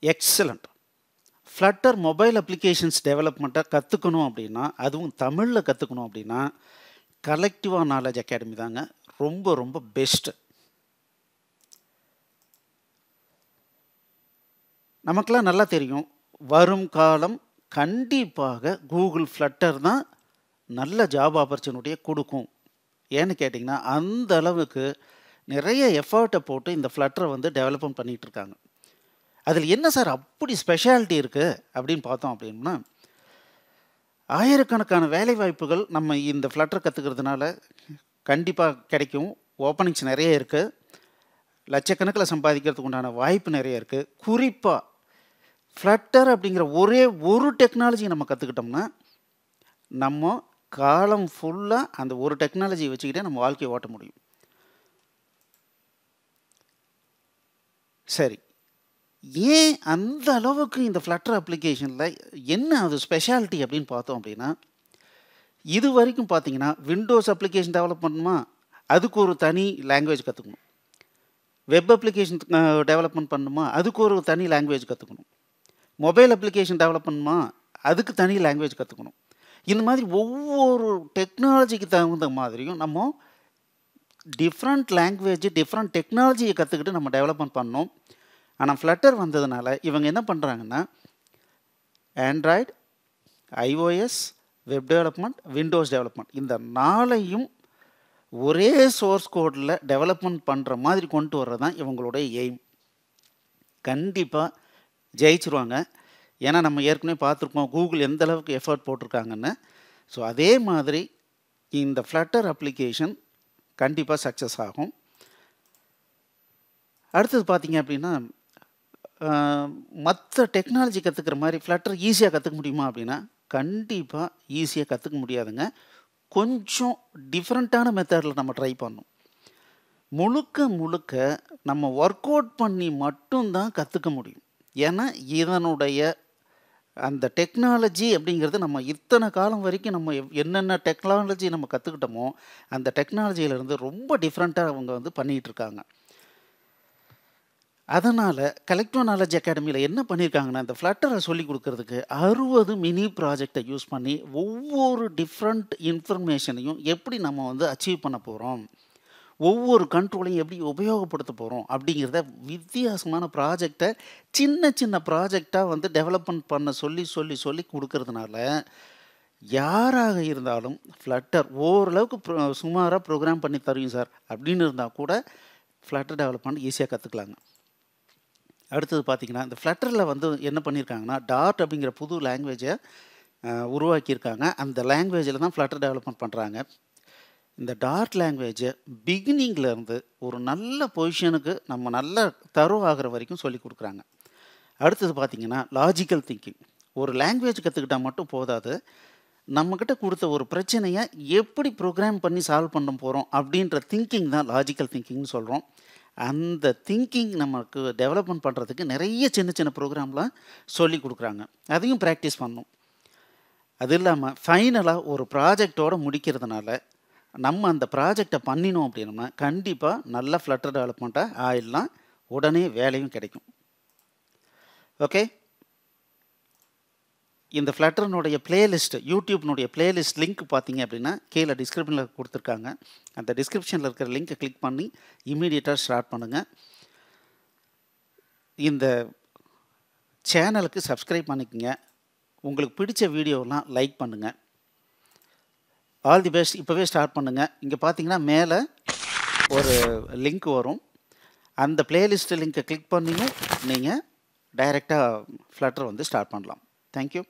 Excellent. Flutter mobile applications டெவலப்மெண்ட்டை கற்றுக்கணும் அப்படின்னா, அதுவும் தமிழில் கற்றுக்கணும் அப்படின்னா, கலெக்டிவா நாலேஜ் அகாடமி தாங்க ரொம்ப ரொம்ப பெஸ்ட்டு. நமக்கெல்லாம் நல்லா தெரியும், வரும் காலம் கண்டிப்பாக கூகுள் ஃப்ளட்டர் தான் நல்ல ஜாப் ஆப்பர்ச்சுனிட்டியை கொடுக்கும். ஏன்னு கேட்டிங்கன்னா, அந்த அளவுக்கு நிறைய எஃபர்ட்டை போட்டு இந்த ஃப்ளட்டரை வந்து டெவலப்மெண்ட் பண்ணிகிட்டு இருக்காங்க. அதில் என்ன சார் அப்படி ஸ்பெஷாலிட்டி இருக்குது அப்படின்னு பார்த்தோம் அப்படின்னா, ஆயிரக்கணக்கான வேலைவாய்ப்புகள் நம்ம இந்த ஃப்ளட்டர் கற்றுக்கிறதுனால கண்டிப்பாக கிடைக்கும். ஓப்பனிங்ஸ் நிறைய இருக்குது. லட்சக்கணக்கில் சம்பாதிக்கிறதுக்கு உண்டான வாய்ப்பு நிறைய இருக்குது. குறிப்பாக ஃப்ளட்டர் அப்படிங்கிற ஒரே ஒரு டெக்னாலஜி நம்ம கற்றுக்கிட்டோம்னா, நம்ம காலம் ஃபுல்லாக அந்த ஒரு டெக்னாலஜியை வச்சுக்கிட்டே நம்ம வாழ்க்கையை ஓட்ட முடியும். சரி, ஏன் அந்த அளவுக்கு இந்த ஃப்ளட்டர் அப்ளிகேஷனில் என்ன அது ஸ்பெஷாலிட்டி அப்படின்னு பார்த்தோம் அப்படின்னா, இது வரைக்கும் பார்த்தீங்கன்னா விண்டோஸ் அப்ளிகேஷன் டெவலப் பண்ணணுமா, அதுக்கு ஒரு தனி லாங்குவேஜ் கற்றுக்கணும். வெப் அப்ளிகேஷன் டெவலப்மெண்ட் பண்ணணுமா, அதுக்கு ஒரு தனி லாங்குவேஜ் கற்றுக்கணும். மொபைல் அப்ளிகேஷன் டெவலப் பண்ணணுமா, அதுக்கு தனி லாங்குவேஜ் கற்றுக்கணும். இந்த மாதிரி ஒவ்வொரு டெக்னாலஜிக்கு தகுந்த மாதிரியும் நம்ம டிஃப்ரெண்ட் லாங்குவேஜ், டிஃப்ரெண்ட் டெக்னாலஜியை கற்றுக்கிட்டு நம்ம டெவலப்மெண்ட் பண்ணோம். ஆனால் ஃப்ளட்டர் வந்ததுனால இவங்க என்ன பண்ணுறாங்கன்னா, Android, iOS, web development, Windows development இந்த 4ஐயும் ஒரே சோர்ஸ் கோடில் டெவலப்மெண்ட் பண்ணுற மாதிரி கொண்டு வர்றது தான் இவங்களுடைய எய்ம். கண்டிப்பாக ஜெயிச்சிருவாங்க. ஏன்னா நம்ம ஏற்கனவே பார்த்துருக்கோம் கூகுள் எந்த அளவுக்கு எஃபர்ட் போட்டிருக்காங்கன்னு. ஸோ அதே மாதிரி இந்த ஃப்ளட்டர் அப்ளிகேஷன் கண்டிப்பாக சக்ஸஸ் ஆகும். அடுத்தது பார்த்தீங்க அப்படின்னா, மற்ற டெக்னாலஜி கற்றுக்கிற மாதிரி ஃப்ளட்டர் ஈஸியாக கற்றுக்க முடியுமா அப்படின்னா, கண்டிப்பாக ஈஸியாக கற்றுக்க முடியாதுங்க. கொஞ்சம் டிஃப்ரெண்ட்டான மெத்தடில் நம்ம ட்ரை பண்ணணும். முழுக்க முழுக்க நம்ம ஒர்க் அவுட் பண்ணி மட்டும்தான் கற்றுக்க முடியும். ஏன்னா இதனுடைய அந்த டெக்னாலஜி அப்படிங்கிறது நம்ம இத்தனை காலம் வரைக்கும் நம்ம என்னென்ன டெக்னாலஜி நம்ம கற்றுக்கிட்டோமோ அந்த டெக்னாலஜியிலேருந்து ரொம்ப டிஃப்ரெண்ட்டாக அவங்க வந்து பண்ணிகிட்டு இருக்காங்க. அதனால் கலெக்டிவா நாலேஜ் அகாடமியில் என்ன பண்ணியிருக்காங்கன்னா, இந்த ஃப்ளட்டரை சொல்லிக் கொடுக்கறதுக்கு 60 மினி ப்ராஜெக்டை யூஸ் பண்ணி ஒவ்வொரு டிஃப்ரெண்ட் இன்ஃபர்மேஷனையும் எப்படி நம்ம வந்து அச்சீவ் பண்ண போகிறோம், ஒவ்வொரு கண்ட்ரோலையும் எப்படி உபயோகப்படுத்த போகிறோம் அப்படிங்கிறத வித்தியாசமான ப்ராஜெக்டை சின்ன சின்ன ப்ராஜெக்டாக வந்து டெவலப்மெண்ட் பண்ண சொல்லி கொடுக்கறதுனால யாராக இருந்தாலும் ஃப்ளட்டர் ஓரளவுக்கு சுமாராக ப்ரோக்ராம் பண்ணி தருவீங்க சார் அப்படின்னு இருந்தால் கூட ஃப்ளட்டர் டெவலப்மெண்ட் ஈஸியாக கற்றுக்கலாங்க. அடுத்தது பார்த்திங்கன்னா, இந்த ஃப்ளட்டரில் வந்து என்ன பண்ணியிருக்காங்கன்னா, டாட் அப்படிங்கிற புது லாங்குவேஜை உருவாக்கியிருக்காங்க. அந்த லாங்குவேஜில் தான் ஃப்ளட்டர் டெவலப்மெண்ட் பண்ணுறாங்க. இந்த டாட் லாங்குவேஜை பிகினிங்லேருந்து ஒரு நல்ல பொசிஷனுக்கு நம்ம நல்ல தரோ ஆகிற வரைக்கும் சொல்லி கொடுக்குறாங்க. அடுத்தது பார்த்திங்கன்னா, லாஜிக்கல் திங்கிங். ஒரு லாங்குவேஜ் கற்றுக்கிட்டால் மட்டும் போதாது, நம்மக்கிட்ட கொடுத்த ஒரு பிரச்சனையை எப்படி ப்ரோக்ராம் பண்ணி சால்வ் பண்ண போகிறோம் அப்படின்ற திங்கிங் தான் லாஜிக்கல் திங்கிங்னு சொல்கிறோம். அந்த திங்கிங் நமக்கு டெவலப்மெண்ட் பண்ணுறதுக்கு நிறைய சின்ன சின்ன ப்ரோக்ராம்லாம் சொல்லி கொடுக்குறாங்க. அதையும் ப்ராக்டிஸ் பண்ணணும். அது இல்லாமல் ஃபைனலாக ஒரு ப்ராஜெக்டோடு முடிக்கிறதுனால நம்ம அந்த ப்ராஜெக்டை பண்ணினோம் அப்படின்னா கண்டிப்பாக நல்ல ஃப்ளட்டர் டெவலப்மெண்ட்டாக ஆயிடலாம். உடனே வேலையும் கிடைக்கும். ஓகே, இந்த ஃப்ளட்டர்னுடைய பிளேலிஸ்ட், யூடியூப்னுடைய பிளேலிஸ்ட் லிங்க் பார்த்தீங்க அப்படின்னா கீழே டிஸ்கிரிப்ஷனில் கொடுத்துருக்காங்க. அந்த டிஸ்கிரிப்ஷனில் இருக்கிற லிங்க்கை கிளிக் பண்ணி இம்மீடியட்டாக ஸ்டார்ட் பண்ணுங்கள். இந்த சேனலுக்கு சப்ஸ்கிரைப் பண்ணிக்கோங்க. உங்களுக்கு பிடிச்ச வீடியோலாம் லைக் பண்ணுங்கள். All the best. இப்போவே ஸ்டார்ட் பண்ணுங்கள். இங்கே பார்த்தீங்கன்னா மேலே ஒரு லிங்க் வரும். அந்த பிளேலிஸ்ட் லிங்க்கை கிளிக் பண்ணியும் நீங்கள் டைரெக்டாக ஃப்ளட்டர் வந்து ஸ்டார்ட் பண்ணலாம். தேங்க்யூ.